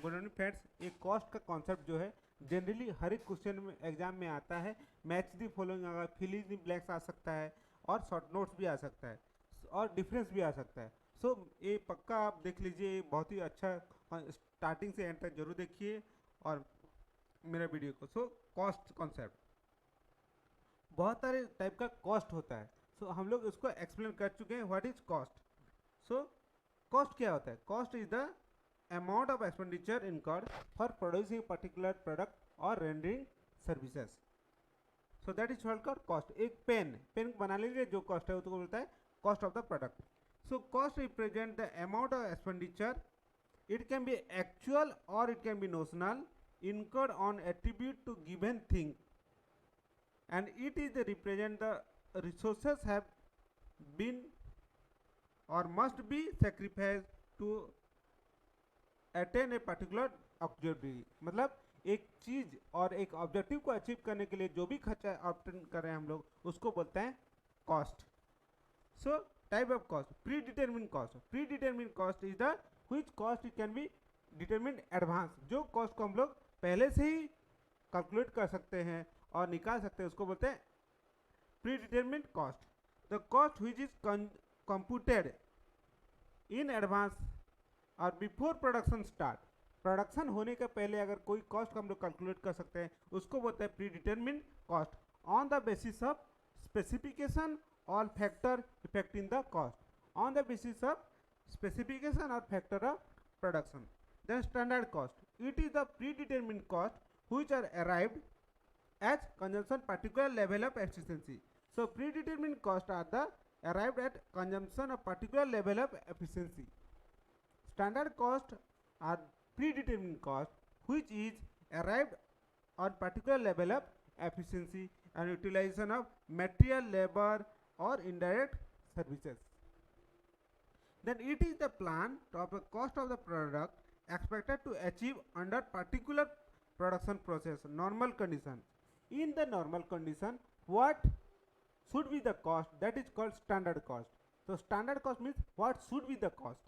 Good morning friends. ये cost का concept जो है जनरली हर एक क्वेश्चन में एग्जाम में आता है। मैच दी फॉलोइंग अगर फिल इन द ब्लैंक्स आ सकता है और शॉर्ट नोट्स भी आ सकता है और डिफरेंस भी आ सकता है। सो ये पक्का आप देख लीजिए, ये बहुत ही अच्छा स्टार्टिंग से एंड तक जरूर देखिए और मेरा वीडियो को। सो कॉस्ट कॉन्सेप्ट बहुत सारे टाइप का कॉस्ट होता है। सो हम लोग इसको एक्सप्लेन कर चुके हैं what is cost. So cost क्या होता है? Cost is the amount of expenditure incurred for producing particular product or rendering services. So that is called cost. एक पेन बना लीजिए, जो कॉस्ट है उसको बोलता है cost of the product. So cost represent the amount of expenditure, it can be actual और it can be notional, incurred on attribute to given thing, and it is the represent the resources have been or must be sacrificed to attain a particular objective. मतलब एक चीज और एक objective को achieve करने के लिए जो भी खर्चा ऑब्टेन कर रहे हैं हम लोग, उसको बोलते हैं cost. So type of cost, pre determine cost. Pre determine cost is the which cost it can B determine advance. जो कॉस्ट को हम लोग पहले से ही कैलकुलेट कर सकते हैं और निकाल सकते हैं, उसको बोलते हैं predetermined cost. The cost which is computed in advance और बिफोर प्रोडक्शन स्टार्ट। प्रोडक्शन होने के पहले अगर कोई कॉस्ट को हम लोग कैलकुलेट कर सकते हैं, उसको बोलते हैं predetermined cost on the basis of specification और factor affecting the cost, on the basis of specification और factor of production. Then standard cost, it is the predetermined cost which are arrived as consumption particular level of efficiency. So predetermined cost are the arrived at consumption of particular level of efficiency. Standard cost are predetermined cost which is arrived on particular level of efficiency and utilization of material, labor or indirect services. Then it is the plan of the cost of the product expected to achieve under particular production process normal condition. In the normal condition, what should be the cost? That is called standard cost. So standard cost means what should be the cost,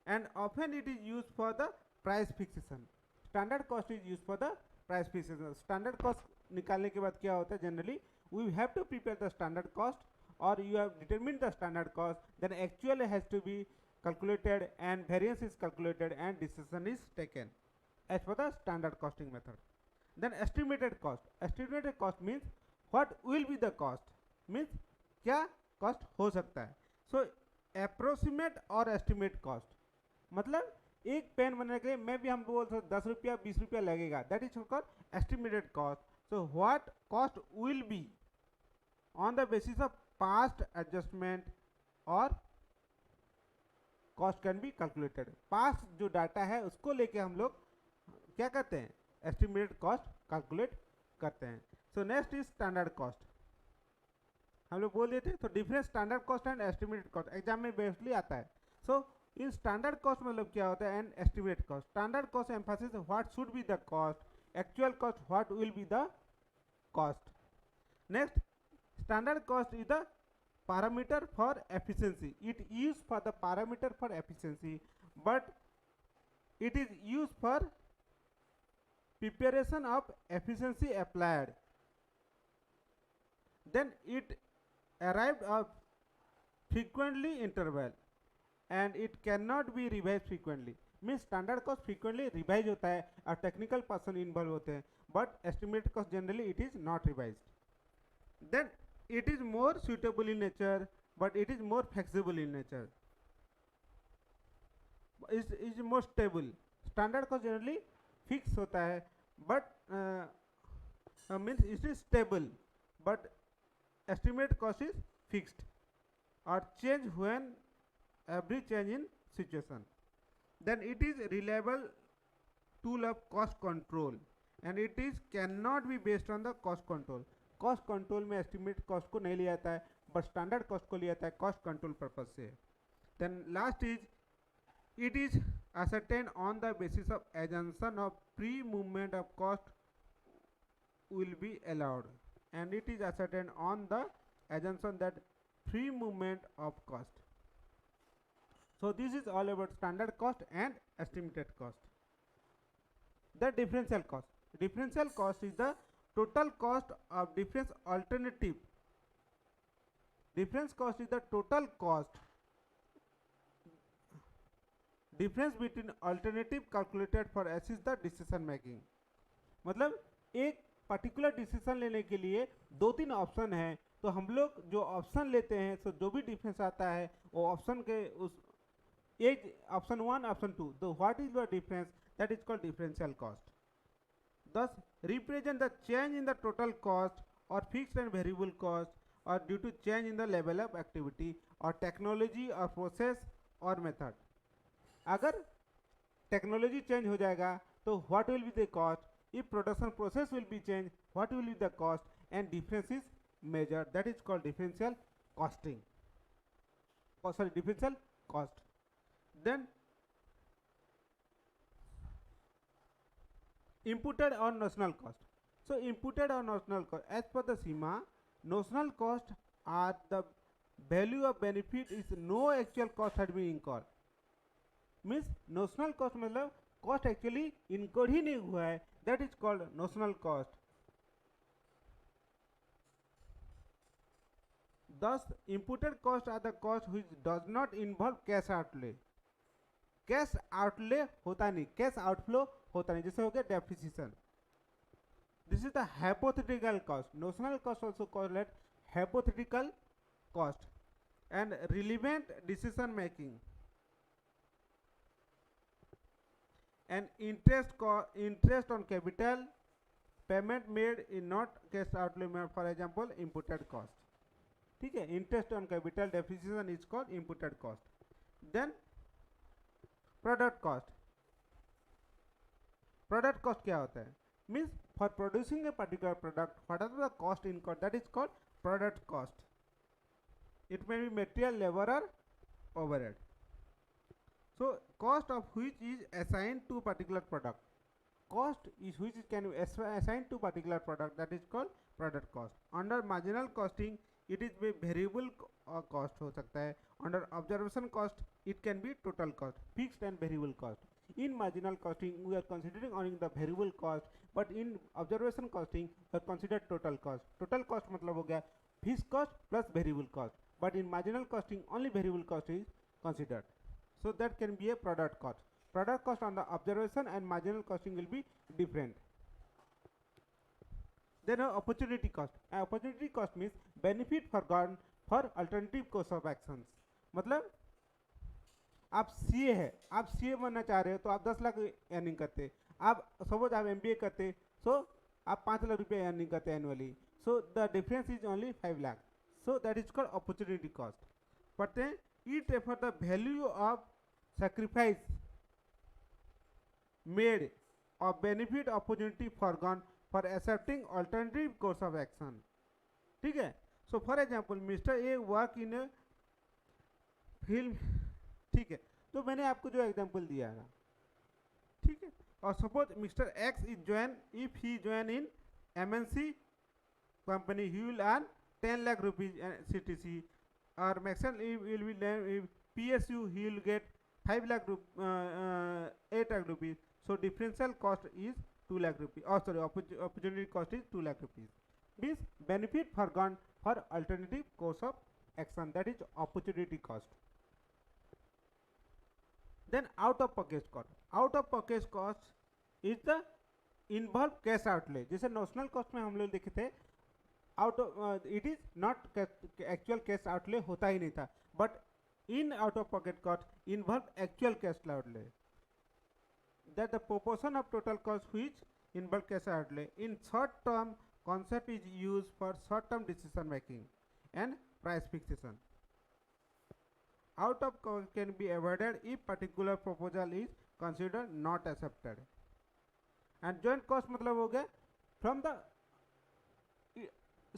and often it is used for the price fixation. Standard cost is used for the price fixation. Standard cost निकालने के बाद क्या होता है, generally we have to prepare the standard cost or you have determined the standard cost, then actual has to be calculated and variance is calculated and decision is taken as per the standard costing method. Then estimated cost. Estimated cost means what will be the cost, means क्या cost हो सकता है. So approximate और estimate cost, मतलब एक pen बनाने के लिए मैं भी हम बोल सकते 10 रुपया 20 रुपया लगेगा, that is called estimated cost. So what cost will be on the basis of past adjustment or cost can be calculated. past जो डाटा है उसको लेके हम लोग क्या करते हैं, एस्टिमेटेड कॉस्ट कैलकुलेट करते हैं. So next is standard cost. हम लोग बोल देते हैं तो difference standard cost and estimated cost exam में बेसिकली आता है. सो इन स्टैंडर्ड कॉस्ट मतलब क्या होता है and estimated cost. Standard cost Mphasis what should be the cost, actual cost what will be the cost. Next standard cost is the parameter for efficiency. It used for the parameter for efficiency, but it is used for preparation of efficiency applied. Then it arrived at frequently interval and it cannot be revised frequently. Means standard cost frequently revise होता है और technical person involved होते हैं, but estimated cost generally it is not revised. Then it is more suitable in nature but it is more flexible in nature. is more stable. Standard cost generally fixed होता है but means it is stable, but estimate cost is fixed or change when every change in situation. Then it is reliable tool of cost control and it is cannot be based on the cost control. Cost control में estimate cost को नहीं लिया जाता है but standard cost को लिया जाता है कॉस्ट कंट्रोल पर्पज से. Then last is it is ascertained on the basis of assumption of pre-movement of cost will be allowed, and it is ascertained on the assumption that pre-movement of cost. So this is all about standard cost and estimated cost. The differential cost. Differential cost is the total cost of difference alternative. Difference cost is the total cost difference between alternative calculated for assist the decision making. मतलब एक particular decision लेने के लिए दो तीन option हैं, तो हम लोग जो ऑप्शन लेते हैं तो जो भी डिफरेंस आता है वो ऑप्शन के उस एक ऑप्शन वन ऑप्शन टू, तो what is the difference, that is called differential cost. Thus represent the change in the total cost or fixed and variable cost or due to change in the level of activity or technology or process or method. अगर technology change हो जाएगा तो what will be the cost, if production process will be change what will be the cost, and difference is major, that is called differential costing, sorry differential cost. Then imputed or notional cost. So imputed or notional cost, as per the SEMA, notional cost are the value of benefit is no actual cost had been incurred. Means notional cost मतलब cost actually incurred ही नहीं हुआ है, that is called notional cost. Thus imputed cost are the cost which does not involve cash outlay. Cash outlay होता नहीं, cash outflow होता नहीं, जैसे हो गया depreciation. This is the hypothetical cost. Notional cost also called at hypothetical cost. And relevant decision making and interest on capital payment made in not cash outlay, for example imputed cost. ठीक है, interest on capital depreciation is called imputed cost. Then product cost. Product cost क्या होता है, means for producing a particular product what are the cost incurred, that is called product cost. It may be material, labour और overhead. So cost of which is assigned to particular product, cost is which can be assigned to particular product, that is called product cost. Under marginal costing it is variable cost हो सकता है. Under observation cost it can be total cost, fixed and variable cost. In marginal costing we are considering only the variable cost, but in observation costing we are considered total cost. Total cost मतलब हो गया fixed cost plus variable cost, but in marginal costing only variable cost is considered. So that can be a product cost. Product cost on the observation and marginal costing will be different. Then opportunity cost. Opportunity cost means benefit forgone for alternative course of actions. मतलब आप CA है, आप CA बनना चाह रहे हो तो आप 10 लाख अर्निंग करते, आप सपोज आप एमबीए करते सो आप 5 लाख रुपये अर्निंग करते annually, so the difference is only 5 lakh. So that is called opportunity cost. पढ़ते हैं it refer the value of sacrifice made of benefit opportunity foregone for accepting alternative course of action. ठीक है, so for example mister A work in A film. ठीक है, तो मैंने आपको जो एग्जांपल दिया है, ठीक है, और suppose mister X is join, if he join in MNC company he will earn 10 lakh rupees CTC, और maximum will be PSU he will get 8 lakh rupees. So differential cost is 2 lakh rupees, और sorry opportunity cost is 2 lakh rupees. Means benefit forgone for alternative course of action, that is opportunity cost. Then out of pocket cost. Out of pocket cost is the involve cash outlay. जैसे notional cost में हम लोग देखे थे, out of it is not actual cash outlay होता ही नहीं था, but in out of pocket cost involve actual cash outlay. That the proportion of total cost which involve cash outlay. In short term concept is used for short term decision making and price fixation. Out of cost can be avoided if particular proposal is considered not accepted. And joint cost मतलब हो गया from the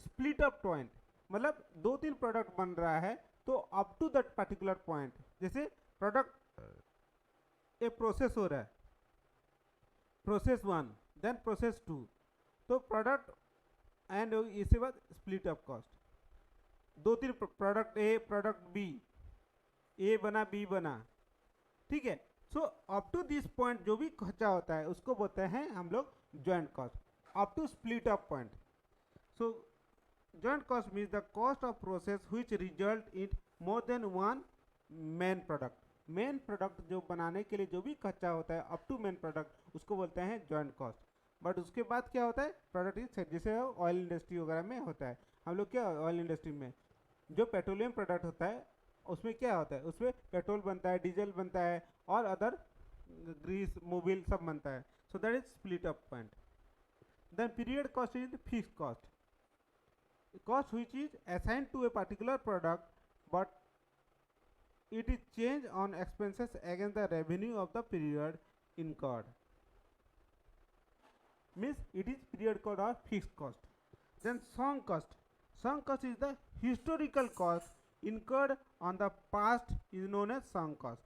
split up point, मतलब 2-3 product बन रहा है तो up to that particular point, जैसे product एक प्रोसेस हो रहा है, प्रोसेस 1 देन प्रोसेस 2, तो प्रोडक्ट एंड इसके बाद split up cost. 2-3 product A product B, A बना बी बना, ठीक है, so up to this point जो भी खर्चा होता है उसको बोलते हैं हम लोग joint cost, up to split up point. So joint cost means the cost of process which result in more than one main product. Main product जो बनाने के लिए जो भी खर्चा होता है अप टू मेन प्रोडक्ट उसको बोलते हैं जॉइंट कॉस्ट। बट उसके बाद क्या होता है, प्रोडक्ट इज सेट, जैसे ऑयल इंडस्ट्री वगैरह में होता है। हम लोग क्या ऑयल इंडस्ट्री में जो पेट्रोलियम प्रोडक्ट होता है उसमें क्या होता है, उसमें पेट्रोल बनता है, डीजल बनता है और अदर ग्रीस मोबिल सब बनता है। So that is split up point. Then period cost is fixed cost, cost which is assigned to a particular product but it is changed on expenses against the revenue of the period incurred, means it is period cost or fixed cost. Then sunk cost, sunk cost is the historical cost incurred on the past is known as sunk cost.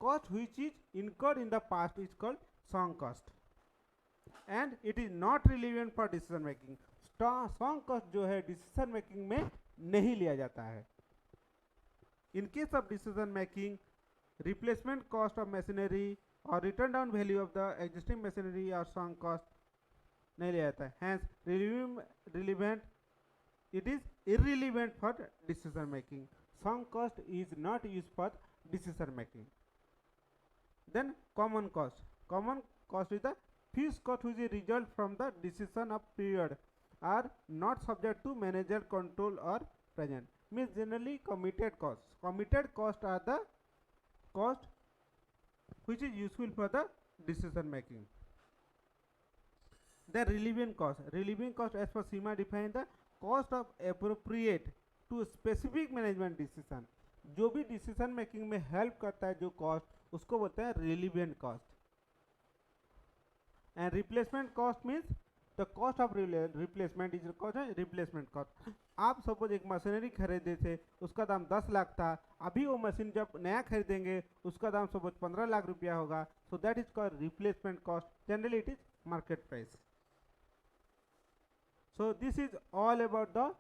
Cost which is incurred in the past is called sunk cost and it is not relevant for decision making. Sunk cost जो है decision making में नहीं लिया जाता है। In case of decision making replacement cost of machinery और written down value of the existing machinery और sunk cost नहीं लिया जाता है। Hence relevant, it is irrelevant for decision making. Sunk cost is not use for decision making. Then common cost, common cost is the fixed cost which is result from the decision of period are not subject to manager control or present, means generally committed costs. Committed costs are the cost which is useful for the decision making. The relevant cost, relevant cost as per SEMA define the cost of appropriate to specific management decision. जो भी decision making में help करता है जो cost उसको बोलते हैं relevant cost. And replacement cost means the cost of replacement is cost है replacement cost. आप सपोज एक मशीनरी खरीदे थे उसका दाम 10 लाख था, अभी वो मशीन जब नया खरीदेंगे उसका दाम सपोज 15 लाख रुपया होगा। सो that is called replacement cost, generally it is market price. So this is all about the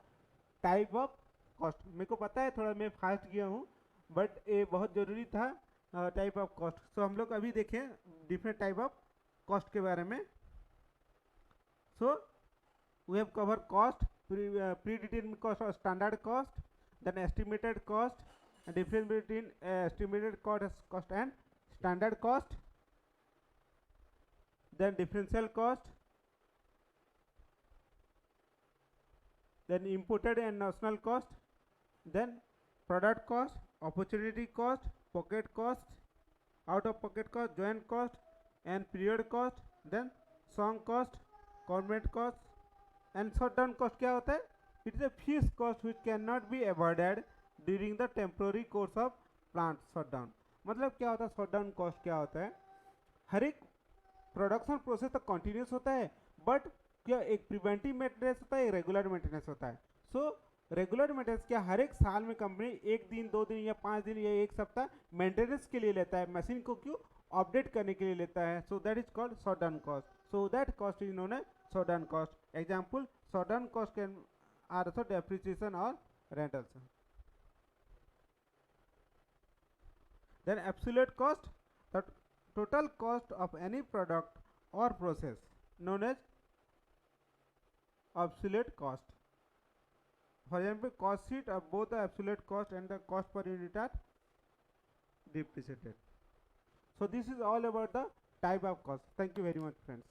type of cost. मेरे को पता है थोड़ा मैं फास्ट गया हूँ बट ये बहुत ज़रूरी था टाइप ऑफ कॉस्ट। सो हम लोग अभी देखें डिफरेंट टाइप ऑफ कॉस्ट के बारे में। So we have cover cost, predetermined cost और standard cost, then estimated cost, difference between estimated cost and standard cost, then differential cost, then imported and national cost, then product cost, opportunity cost, pocket cost, out of pocket cost, joint cost and period cost, then sunk cost, government cost and shutdown cost. क्या होता है? It is a fixed cost which cannot be avoided during the temporary course of plant shutdown. मतलब क्या होता है shutdown cost? क्या होता है, हर एक प्रोडक्शन प्रोसेस तक कंटिन्यूस होता है बट क्या एक प्रिवेंटिव मेंटेनेंस होता है, एक रेगुलर मेंटेनेंस होता है। सो रेगुलर मेंटेनेंस क्या हर एक साल में कंपनी एक दिन, 2 दिन या 5 दिन या एक सप्ताह मेंटेनेंस के लिए लेता है, मशीन को क्यों अपडेट करने के लिए लेता है। So that is called shutdown cost. So that cost is known as shutdown cost. Example shutdown cost can are also depreciation और rentals. Then absolute cost, the total cost of any product और process known as absolute cost. For example, cost sheet of both the absolute cost and the cost per unit are depreciated. So this is all about the type of cost. Thank you very much, friends.